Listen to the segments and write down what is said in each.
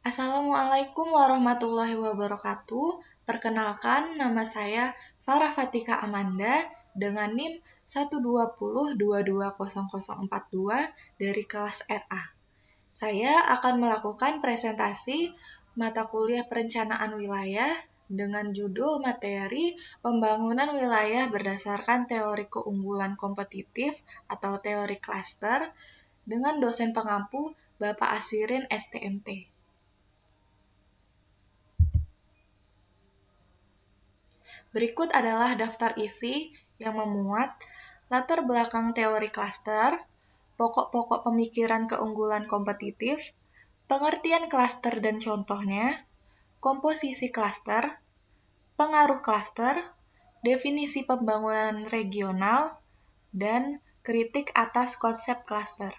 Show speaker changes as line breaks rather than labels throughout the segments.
Assalamualaikum warahmatullahi wabarakatuh. Perkenalkan, nama saya Farah Fatika Amanda dengan NIM 120220042 dari kelas RA. Saya akan melakukan presentasi mata kuliah perencanaan wilayah dengan judul materi pembangunan wilayah berdasarkan teori keunggulan kompetitif atau teori klaster dengan dosen pengampu Bapak Asirin STMT. Berikut adalah daftar isi yang memuat latar belakang teori klaster, pokok-pokok pemikiran keunggulan kompetitif, pengertian klaster dan contohnya, komposisi klaster, pengaruh klaster, definisi pembangunan regional, dan kritik atas konsep klaster.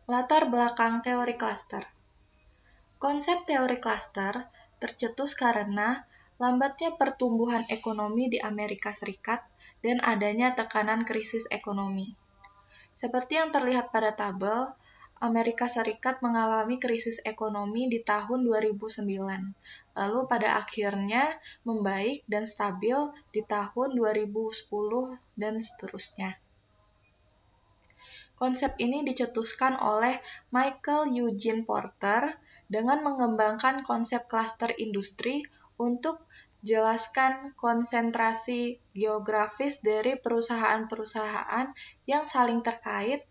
Latar belakang teori klaster. Konsep teori klaster tercetus karena lambatnya pertumbuhan ekonomi di Amerika Serikat dan adanya tekanan krisis ekonomi. Seperti yang terlihat pada tabel, Amerika Serikat mengalami krisis ekonomi di tahun 2009, lalu pada akhirnya membaik dan stabil di tahun 2010 dan seterusnya. Konsep ini dicetuskan oleh Michael Eugene Porter dengan mengembangkan konsep klaster industri untuk jelaskan konsentrasi geografis dari perusahaan-perusahaan yang saling terkait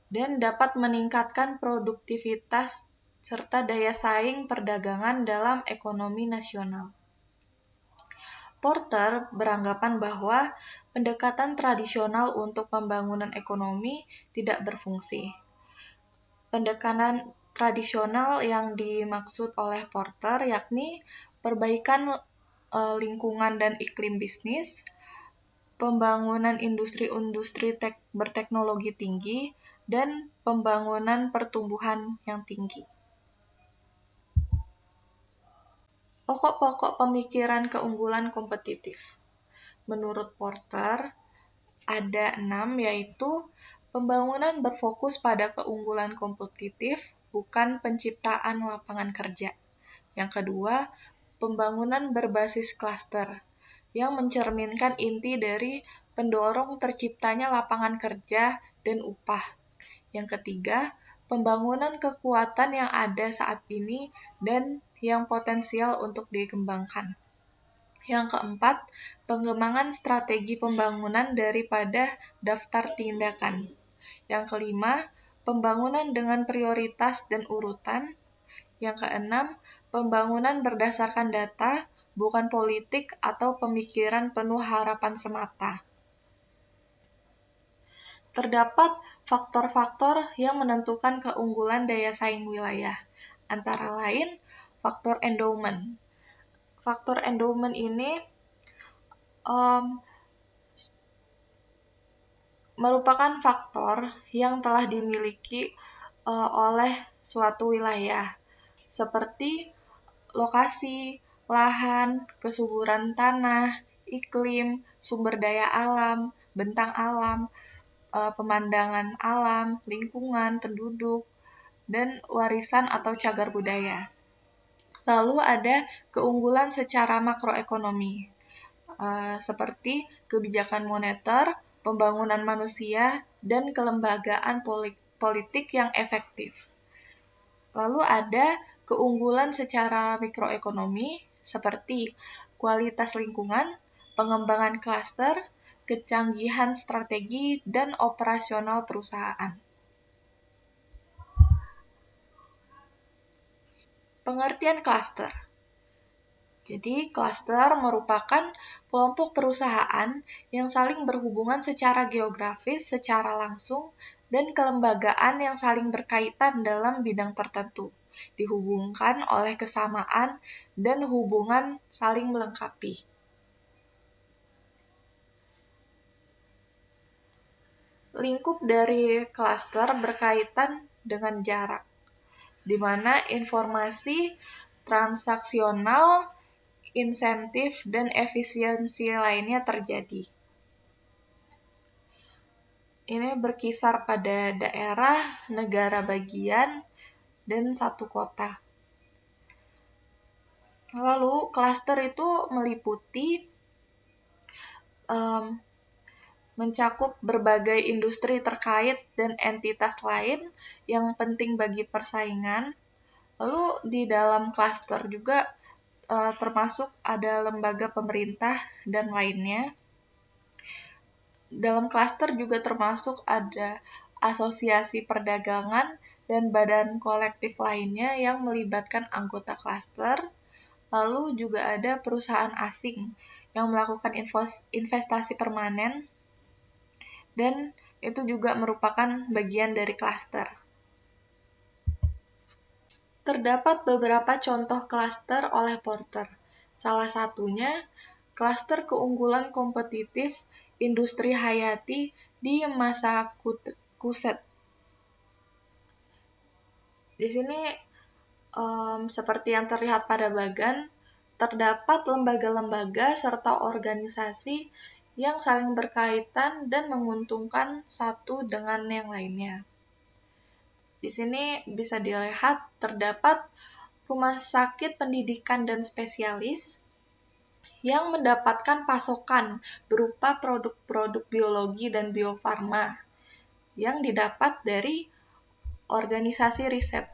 dan dapat meningkatkan produktivitas serta daya saing perdagangan dalam ekonomi nasional. Porter beranggapan bahwa pendekatan tradisional untuk pembangunan ekonomi tidak berfungsi. Pendekatan tradisional yang dimaksud oleh Porter yakni perbaikan lingkungan dan iklim bisnis, pembangunan industri-industri berteknologi tinggi, dan pembangunan pertumbuhan yang tinggi. Pokok-pokok pemikiran keunggulan kompetitif. Menurut Porter, ada 6, yaitu pembangunan berfokus pada keunggulan kompetitif, bukan penciptaan lapangan kerja. Yang kedua, pembangunan berbasis klaster, yang mencerminkan inti dari pendorong terciptanya lapangan kerja dan upah. Yang ketiga, pembangunan kekuatan yang ada saat ini dan yang potensial untuk dikembangkan. Yang keempat, pengembangan strategi pembangunan daripada daftar tindakan. Yang kelima, pembangunan dengan prioritas dan urutan. Yang keenam, pembangunan berdasarkan data, bukan politik atau pemikiran penuh harapan semata. Terdapat faktor-faktor yang menentukan keunggulan daya saing wilayah, antara lain faktor endowment. Faktor endowment ini merupakan faktor yang telah dimiliki oleh suatu wilayah, seperti lokasi, lahan, kesuburan tanah, iklim, sumber daya alam, bentang alam, pemandangan alam, lingkungan, penduduk, dan warisan atau cagar budaya. Lalu ada keunggulan secara makroekonomi, seperti kebijakan moneter, pembangunan manusia, dan kelembagaan politik yang efektif. Lalu ada keunggulan secara mikroekonomi, seperti kualitas lingkungan, pengembangan klaster, kecanggihan strategi, dan operasional perusahaan. Pengertian klaster. Jadi, klaster merupakan kelompok perusahaan yang saling berhubungan secara geografis, secara langsung, dan kelembagaan yang saling berkaitan dalam bidang tertentu, dihubungkan oleh kesamaan dan hubungan saling melengkapi. Lingkup dari klaster berkaitan dengan jarak, di mana informasi transaksional, insentif, dan efisiensi lainnya terjadi. ini berkisar pada daerah, negara bagian, dan satu kota. Lalu, klaster itu meliputi mencakup berbagai industri terkait dan entitas lain yang penting bagi persaingan. Lalu, di dalam klaster juga termasuk ada lembaga pemerintah dan lainnya. Dalam klaster juga termasuk ada asosiasi perdagangan dan badan kolektif lainnya yang melibatkan anggota klaster. Lalu juga ada perusahaan asing yang melakukan investasi permanen, dan itu juga merupakan bagian dari klaster. Terdapat beberapa contoh klaster oleh Porter. Salah satunya, klaster keunggulan kompetitif industri hayati di Massachusetts. Di sini, seperti yang terlihat pada bagan, terdapat lembaga-lembaga serta organisasi yang saling berkaitan dan menguntungkan satu dengan yang lainnya. Di sini bisa dilihat terdapat rumah sakit pendidikan dan spesialis yang mendapatkan pasokan berupa produk-produk biologi dan biofarma yang didapat dari organisasi riset.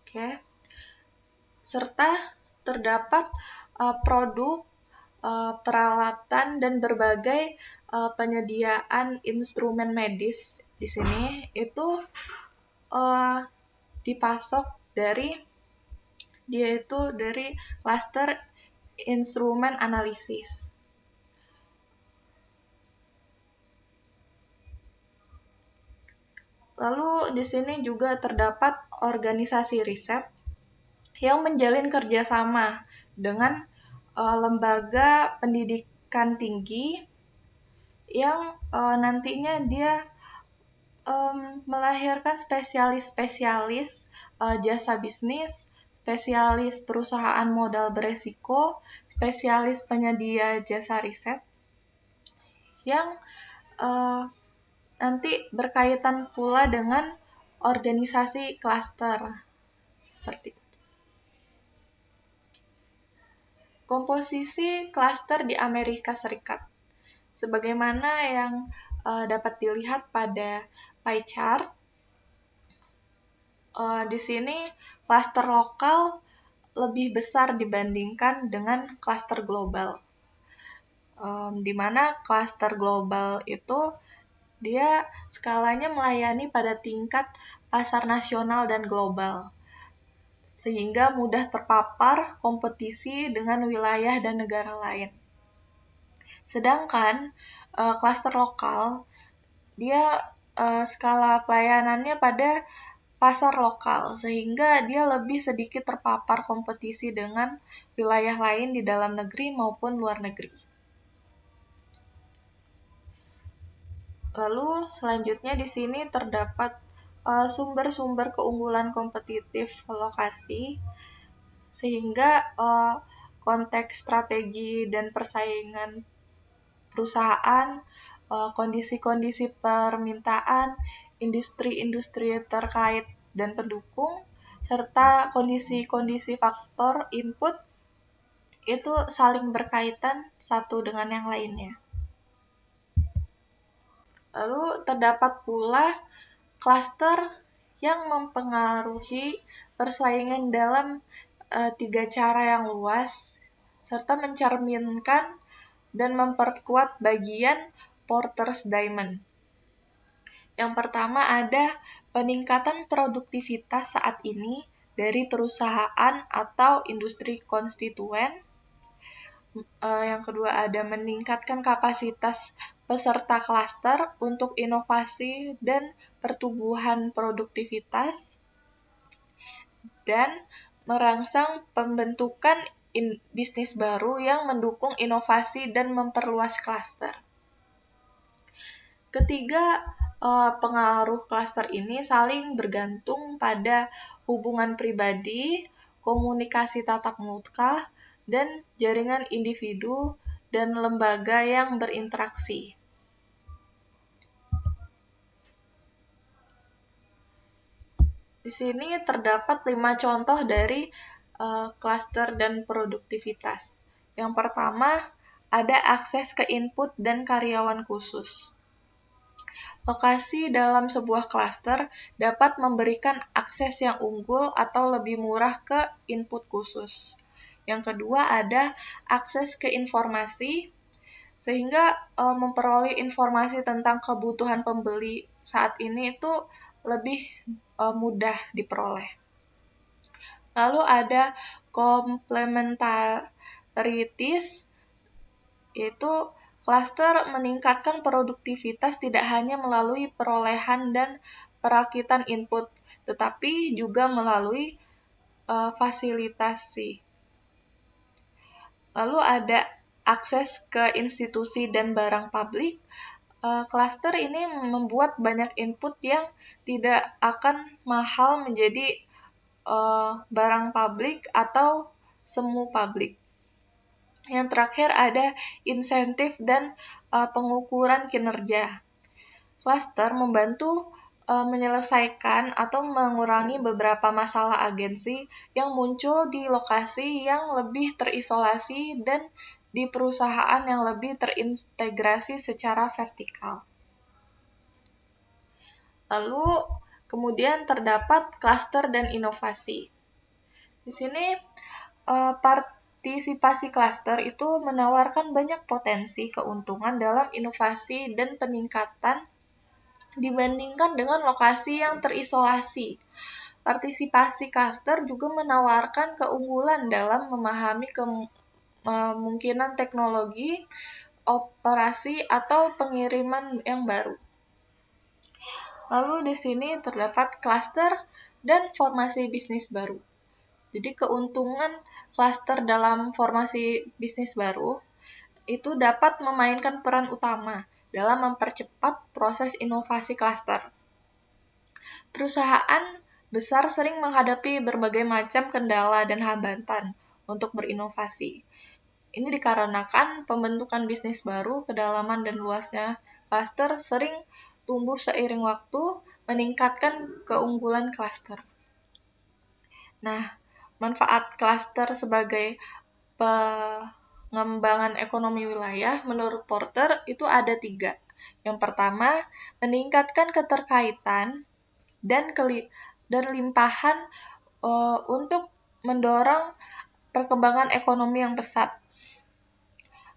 Oke. Serta terdapat produk, peralatan, dan berbagai penyediaan instrumen medis di sini itu dipasok dari klaster instrumen analisis. Lalu di sini juga terdapat organisasi riset yang menjalin kerjasama dengan lembaga pendidikan tinggi yang nantinya dia melahirkan spesialis-spesialis jasa bisnis, spesialis perusahaan modal beresiko, spesialis penyedia jasa riset, yang nanti berkaitan pula dengan organisasi klaster. Seperti itu. Komposisi klaster di Amerika Serikat. Sebagaimana yang dapat dilihat pada pie chart, di sini klaster lokal lebih besar dibandingkan dengan klaster global. Di mana klaster global itu dia skalanya melayani pada tingkat pasar nasional dan global, sehingga mudah terpapar kompetisi dengan wilayah dan negara lain. Sedangkan klaster lokal, dia skala pelayanannya pada pasar lokal, sehingga dia lebih sedikit terpapar kompetisi dengan wilayah lain di dalam negeri maupun luar negeri. Lalu selanjutnya di sini terdapat sumber-sumber keunggulan kompetitif lokasi, sehingga konteks strategi dan persaingan perusahaan, kondisi-kondisi permintaan, industri-industri terkait dan pendukung, serta kondisi-kondisi faktor input itu saling berkaitan satu dengan yang lainnya. Lalu terdapat pula klaster yang mempengaruhi persaingan dalam 3 cara yang luas, serta mencerminkan dan memperkuat bagian Porter's Diamond. Yang pertama ada peningkatan produktivitas saat ini dari perusahaan atau industri konstituen. Yang kedua ada meningkatkan kapasitas peserta klaster untuk inovasi dan pertumbuhan produktivitas, dan merangsang pembentukan bisnis baru yang mendukung inovasi dan memperluas klaster. Ketiga, pengaruh klaster ini saling bergantung pada hubungan pribadi, komunikasi tatap muka, dan jaringan individu dan lembaga yang berinteraksi. Di sini terdapat 5 contoh dari klaster dan produktivitas. Yang pertama, ada akses ke input dan karyawan khusus. Lokasi dalam sebuah klaster dapat memberikan akses yang unggul atau lebih murah ke input khusus. Yang kedua, ada akses ke informasi, sehingga memperoleh informasi tentang kebutuhan pembeli saat ini itu lebih mudah diperoleh. Lalu ada complementarities, yaitu klaster meningkatkan produktivitas tidak hanya melalui perolehan dan perakitan input, tetapi juga melalui fasilitasi. Lalu ada akses ke institusi dan barang publik. Klaster ini membuat banyak input yang tidak akan mahal menjadi barang publik atau semu publik. Yang terakhir ada insentif dan pengukuran kinerja. Klaster membantu menyelesaikan atau mengurangi beberapa masalah agensi yang muncul di lokasi yang lebih terisolasi dan di perusahaan yang lebih terintegrasi secara vertikal. Lalu kemudian terdapat klaster dan inovasi. Di sini partisipasi klaster itu menawarkan banyak potensi keuntungan dalam inovasi dan peningkatan dibandingkan dengan lokasi yang terisolasi. Partisipasi klaster juga menawarkan keunggulan dalam memahami kemungkinan teknologi, operasi, atau pengiriman yang baru. Lalu di sini terdapat klaster dan formasi bisnis baru. Jadi keuntungan klaster dalam formasi bisnis baru itu dapat memainkan peran utama dalam mempercepat proses inovasi klaster. Perusahaan besar sering menghadapi berbagai macam kendala dan hambatan untuk berinovasi. Ini dikarenakan pembentukan bisnis baru, kedalaman dan luasnya klaster sering tumbuh seiring waktu, meningkatkan keunggulan klaster. Nah, manfaat klaster sebagai pengembangan ekonomi wilayah menurut Porter itu ada 3. Yang pertama, meningkatkan keterkaitan dan limpahan untuk mendorong perkembangan ekonomi yang pesat.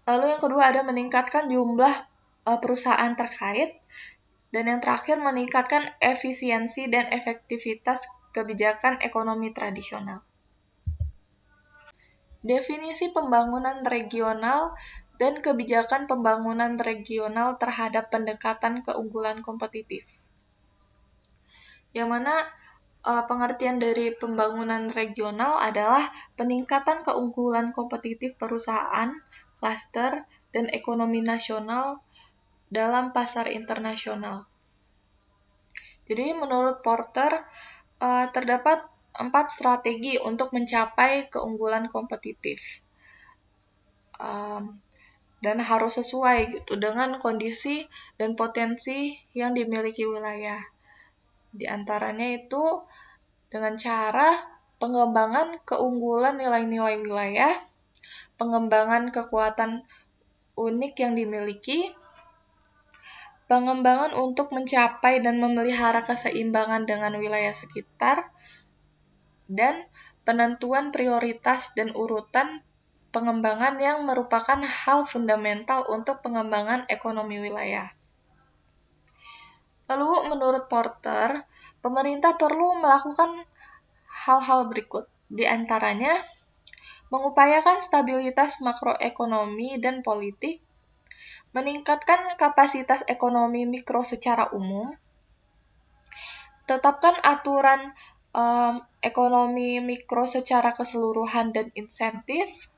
Lalu yang kedua ada meningkatkan jumlah perusahaan terkait. Dan yang terakhir meningkatkan efisiensi dan efektivitas kebijakan ekonomi tradisional. Definisi pembangunan regional dan kebijakan pembangunan regional terhadap pendekatan keunggulan kompetitif. Yang mana pengertian dari pembangunan regional adalah peningkatan keunggulan kompetitif perusahaan, klaster, dan ekonomi nasional dalam pasar internasional. Jadi menurut Porter, terdapat 4 strategi untuk mencapai keunggulan kompetitif. Dan harus sesuai gitu dengan kondisi dan potensi yang dimiliki wilayah. Di antaranya itu dengan cara pengembangan keunggulan nilai-nilai wilayah, pengembangan kekuatan unik yang dimiliki, pengembangan untuk mencapai dan memelihara keseimbangan dengan wilayah sekitar, dan penentuan prioritas dan urutan pengembangan yang merupakan hal fundamental untuk pengembangan ekonomi wilayah. Lalu menurut Porter, pemerintah perlu melakukan hal-hal berikut. Di antaranya, mengupayakan stabilitas makroekonomi dan politik, meningkatkan kapasitas ekonomi mikro secara umum, tetapkan aturan ekonomi mikro secara keseluruhan dan insentif,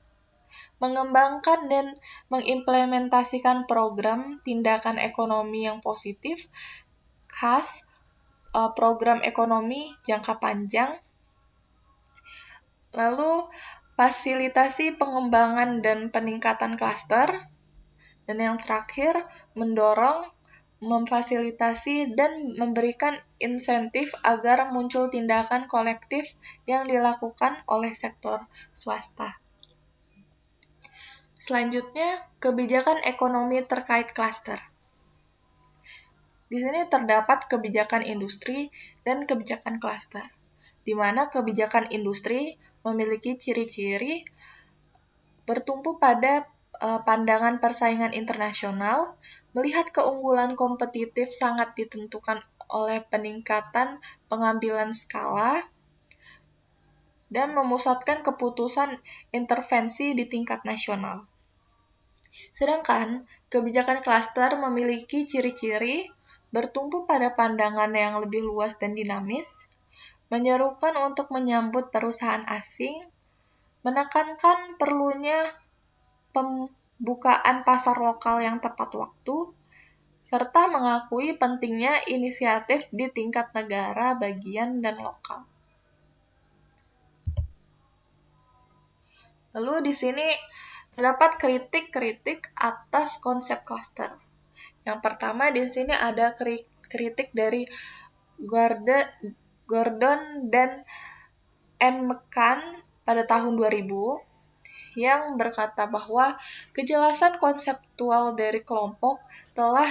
mengembangkan dan mengimplementasikan program tindakan ekonomi yang positif, khas program ekonomi jangka panjang, lalu fasilitasi pengembangan dan peningkatan klaster, dan yang terakhir mendorong memfasilitasi dan memberikan insentif agar muncul tindakan kolektif yang dilakukan oleh sektor swasta. Selanjutnya, kebijakan ekonomi terkait klaster. Di sini terdapat kebijakan industri dan kebijakan klaster, di mana kebijakan industri memiliki ciri-ciri bertumpu pada pandangan persaingan internasional, melihat keunggulan kompetitif sangat ditentukan oleh peningkatan pengambilan skala, dan memusatkan keputusan intervensi di tingkat nasional. Sedangkan kebijakan klaster memiliki ciri-ciri bertumpu pada pandangan yang lebih luas dan dinamis, menyerukan untuk menyambut perusahaan asing, menekankan perlunya pembukaan pasar lokal yang tepat waktu, serta mengakui pentingnya inisiatif di tingkat negara, bagian, dan lokal. Lalu di sini terdapat kritik-kritik atas konsep klaster. Yang pertama di sini ada kritik dari Gordon dan N. McCann pada tahun 2000 yang berkata bahwa kejelasan konseptual dari kelompok telah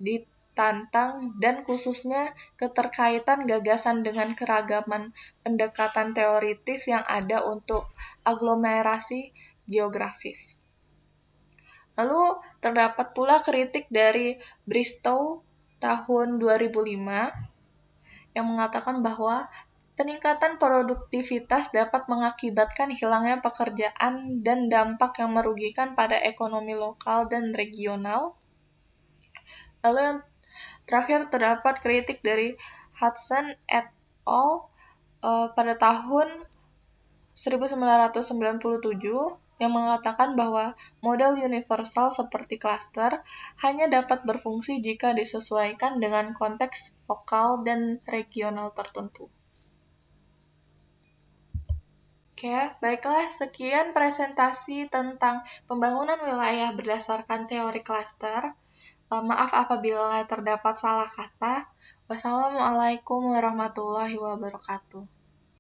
ditantang dan khususnya keterkaitan gagasan dengan keragaman pendekatan teoritis yang ada untuk aglomerasi geografis. Lalu terdapat pula kritik dari Bristow tahun 2005 yang mengatakan bahwa peningkatan produktivitas dapat mengakibatkan hilangnya pekerjaan dan dampak yang merugikan pada ekonomi lokal dan regional. Lalu yang terakhir terdapat kritik dari Hudson et al. Pada tahun 1997 yang mengatakan bahwa model universal seperti klaster hanya dapat berfungsi jika disesuaikan dengan konteks lokal dan regional tertentu. Oke, baiklah, sekian presentasi tentang pembangunan wilayah berdasarkan teori klaster. Maaf apabila terdapat salah kata. Wassalamualaikum warahmatullahi wabarakatuh.